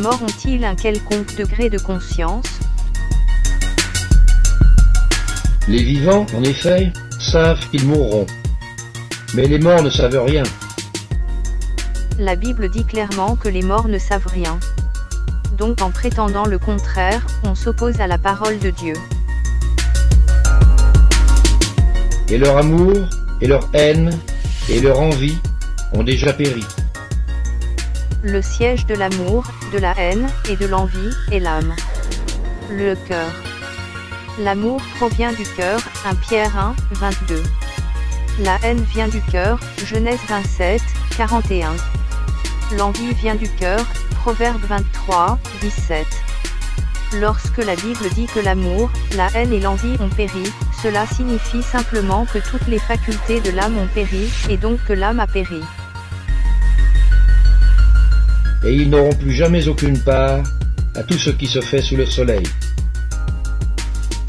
morts ont-ils un quelconque degré de conscience? Les vivants, en effet, savent qu'ils mourront. Mais les morts ne savent rien. La Bible dit clairement que les morts ne savent rien. Donc en prétendant le contraire, on s'oppose à la parole de Dieu. Et leur amour, et leur haine, et leur envie ont déjà péri. Le siège de l'amour, de la haine, et de l'envie, est l'âme. Le cœur. L'amour provient du cœur, 1 Pierre 1, 22. La haine vient du cœur, Genèse 27, 41. L'envie vient du cœur, Proverbe 23, 17. Lorsque la Bible dit que l'amour, la haine et l'envie ont péri, cela signifie simplement que toutes les facultés de l'âme ont péri, et donc que l'âme a péri. Et ils n'auront plus jamais aucune part à tout ce qui se fait sous le soleil.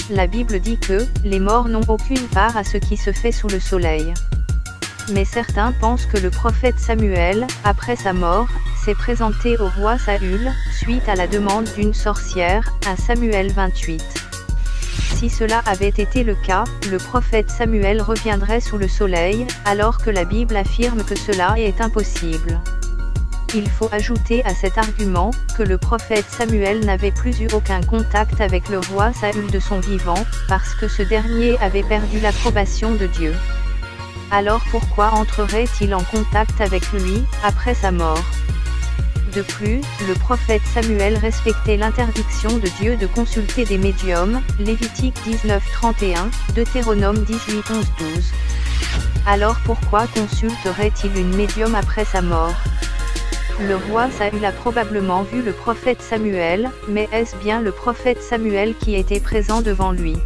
La Bible dit que les morts n'ont aucune part à ce qui se fait sous le soleil. Mais certains pensent que le prophète Samuel, après sa mort, s'est présenté au roi Saül, suite à la demande d'une sorcière, 1 Samuel 28. Si cela avait été le cas, le prophète Samuel reviendrait sous le soleil, alors que la Bible affirme que cela est impossible. Il faut ajouter à cet argument, que le prophète Samuel n'avait plus eu aucun contact avec le roi Saül de son vivant, parce que ce dernier avait perdu l'approbation de Dieu. Alors pourquoi entrerait-il en contact avec lui, après sa mort? De plus, le prophète Samuel respectait l'interdiction de Dieu de consulter des médiums, Lévitique 19, 31, Deutéronome 18, 11, 12. Alors pourquoi consulterait-il une médium après sa mort? Le roi Saül a probablement vu le prophète Samuel, mais est-ce bien le prophète Samuel qui était présent devant lui?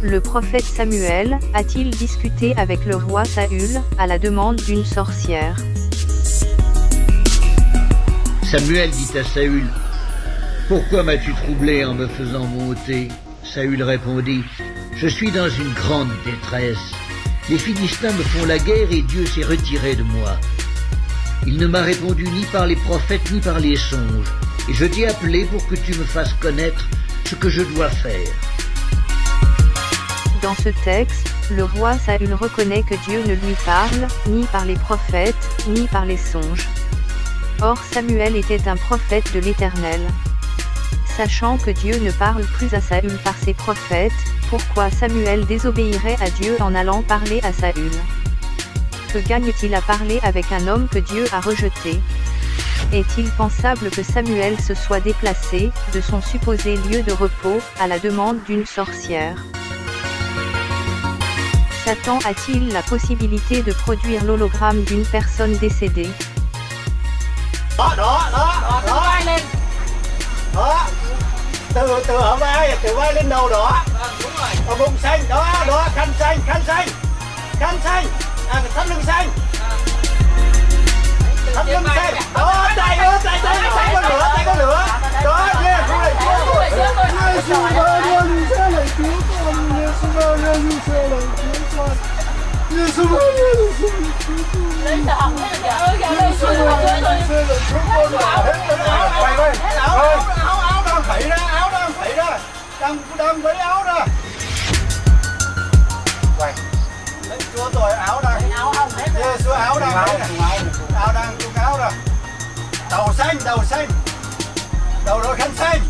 Le prophète Samuel a-t-il discuté avec le roi Saül, à la demande d'une sorcière? Samuel dit à Saül, « Pourquoi m'as-tu troublé en me faisant monter ?» Saül répondit, « Je suis dans une grande détresse. Les Philistins me font la guerre et Dieu s'est retiré de moi. Il ne m'a répondu ni par les prophètes ni par les songes, et je t'ai appelé pour que tu me fasses connaître ce que je dois faire. » Dans ce texte, le roi Saül reconnaît que Dieu ne lui parle, ni par les prophètes, ni par les songes. Or Samuel était un prophète de l'Éternel. Sachant que Dieu ne parle plus à Saül par ses prophètes, pourquoi Samuel désobéirait à Dieu en allant parler à Saül? Que gagne-t-il à parler avec un homme que Dieu a rejeté? Est-il pensable que Samuel se soit déplacé, de son supposé lieu de repos, à la demande d'une sorcière? Satan a-t-il la possibilité de produire l'hologramme d'une personne décédée? Từ ở vai, từ vai lên đầu đó. Ở bụng xanh, đó, khăn xanh, thắt lưng xanh. Thắt lưng xanh. Đó, tay có lửa. Đó, yeah, khu này đang với áo đó. Quay. Lấy chúa rồi áo đang. Áo không hết. Yeah, chúa áo đang. Áo đang chung áo rồi. Đầu xanh. Đầu đội khăn xanh.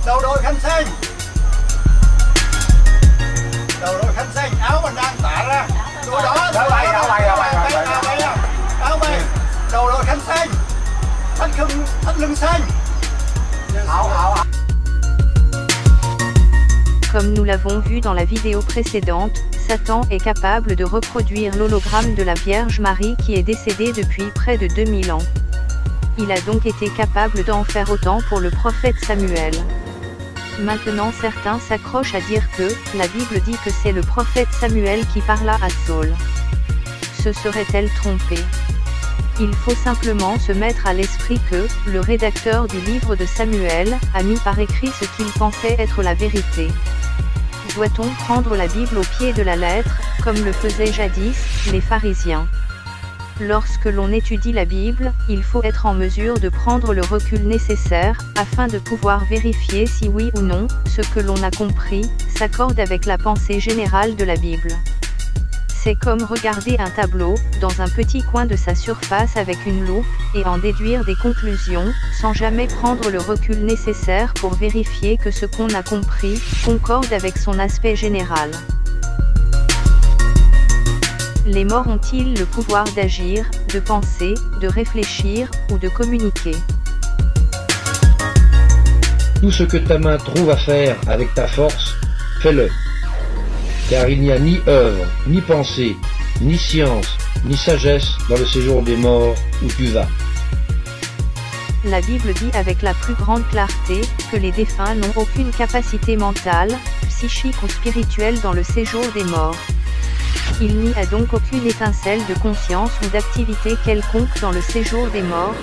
Đầu đội khăn xanh, áo mình đang tả ra. Chúa đó. Áo bay. Đầu đội khăn xanh. Thắt lưng xanh. Áo. Comme nous l'avons vu dans la vidéo précédente, Satan est capable de reproduire l'hologramme de la Vierge Marie qui est décédée depuis près de 2000 ans. Il a donc été capable d'en faire autant pour le prophète Samuel. Maintenant certains s'accrochent à dire que, la Bible dit que c'est le prophète Samuel qui parla à Saul. Se serait-elle trompée? Il faut simplement se mettre à l'esprit que, le rédacteur du livre de Samuel, a mis par écrit ce qu'il pensait être la vérité. Doit-on prendre la Bible au pied de la lettre, comme le faisaient jadis, les pharisiens? Lorsque l'on étudie la Bible, il faut être en mesure de prendre le recul nécessaire, afin de pouvoir vérifier si oui ou non, ce que l'on a compris, s'accorde avec la pensée générale de la Bible. C'est comme regarder un tableau, dans un petit coin de sa surface avec une loupe, et en déduire des conclusions, sans jamais prendre le recul nécessaire pour vérifier que ce qu'on a compris, concorde avec son aspect général. Les morts ont-ils le pouvoir d'agir, de penser, de réfléchir, ou de communiquer? Tout ce que ta main trouve à faire avec ta force, fais-le. Car il n'y a ni œuvre, ni pensée, ni science, ni sagesse dans le séjour des morts où tu vas. La Bible dit avec la plus grande clarté, que les défunts n'ont aucune capacité mentale, psychique ou spirituelle dans le séjour des morts. Il n'y a donc aucune étincelle de conscience ou d'activité quelconque dans le séjour des morts,